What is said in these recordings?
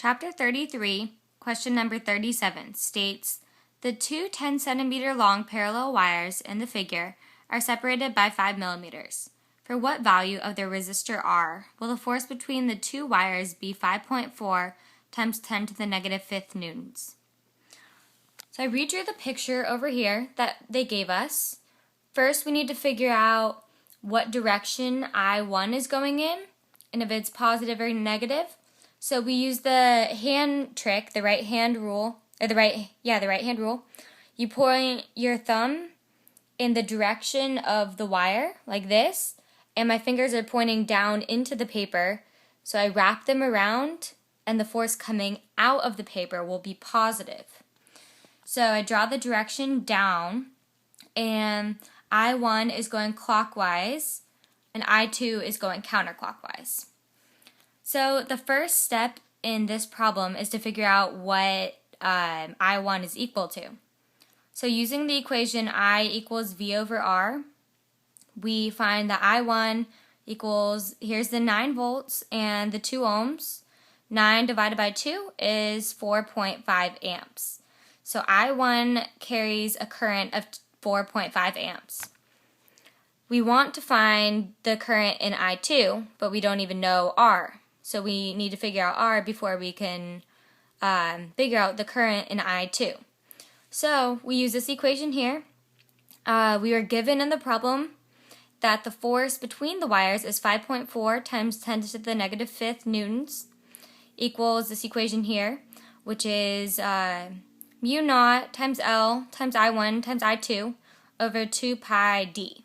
Chapter 33, question number 37 states, the two 10 centimeter long parallel wires in the figure are separated by 5 millimeters. For what value of their resistor R will the force between the two wires be 5.4 times 10 to the negative fifth newtons? So I redrew the picture over here that they gave us. First, we need to figure out what direction I1 is going in, and if it's positive or negative. So we use the hand trick, the right hand rule, or the right hand rule. You point your thumb in the direction of the wire, like this, and my fingers are pointing down into the paper. So I wrap them around, and the force coming out of the paper will be positive. So I draw the direction down, and I1 is going clockwise, and I2 is going counterclockwise. So the first step in this problem is to figure out what I1 is equal to. So using the equation I equals V over R, we find that I1 equals, here's the 9 volts and the 2 ohms. 9 divided by 2 is 4.5 amps. So I1 carries a current of 4.5 amps. We want to find the current in I2, but we don't even know R. So we need to figure out R before we can figure out the current in I2. So we use this equation here. We were given in the problem that the force between the wires is 5.4 times 10 to the negative fifth newtons equals this equation here, which is mu naught times L times I1 times I2 over 2 pi d.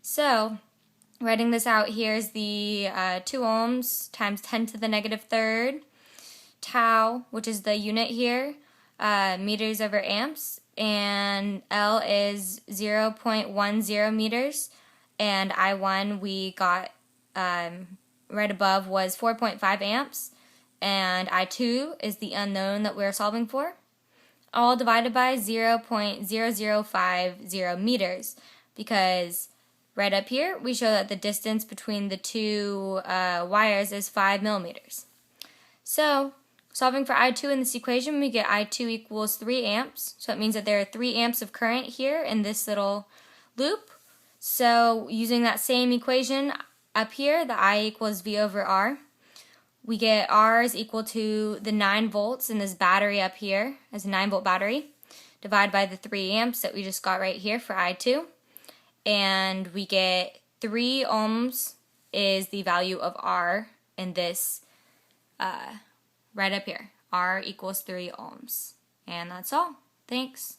So writing this out, here's the 2 ohms times 10 to the negative third, tau, which is the unit here, meters over amps, and L is 0.10 meters, and I1 we got right above was 4.5 amps, and I2 is the unknown that we're solving for, all divided by 0.0050 meters, because right up here we show that the distance between the two wires is 5 millimeters. So solving for I2 in this equation, we get I2 equals 3 amps. So it means that there are 3 amps of current here in this little loop. So using that same equation up here, the I equals V over R, we get R is equal to the 9 volts in this battery up here, as a 9 volt battery, divided by the 3 amps that we just got right here for I2. And we get 3 ohms is the value of R in this right up here. R equals 3 ohms. And that's all. Thanks.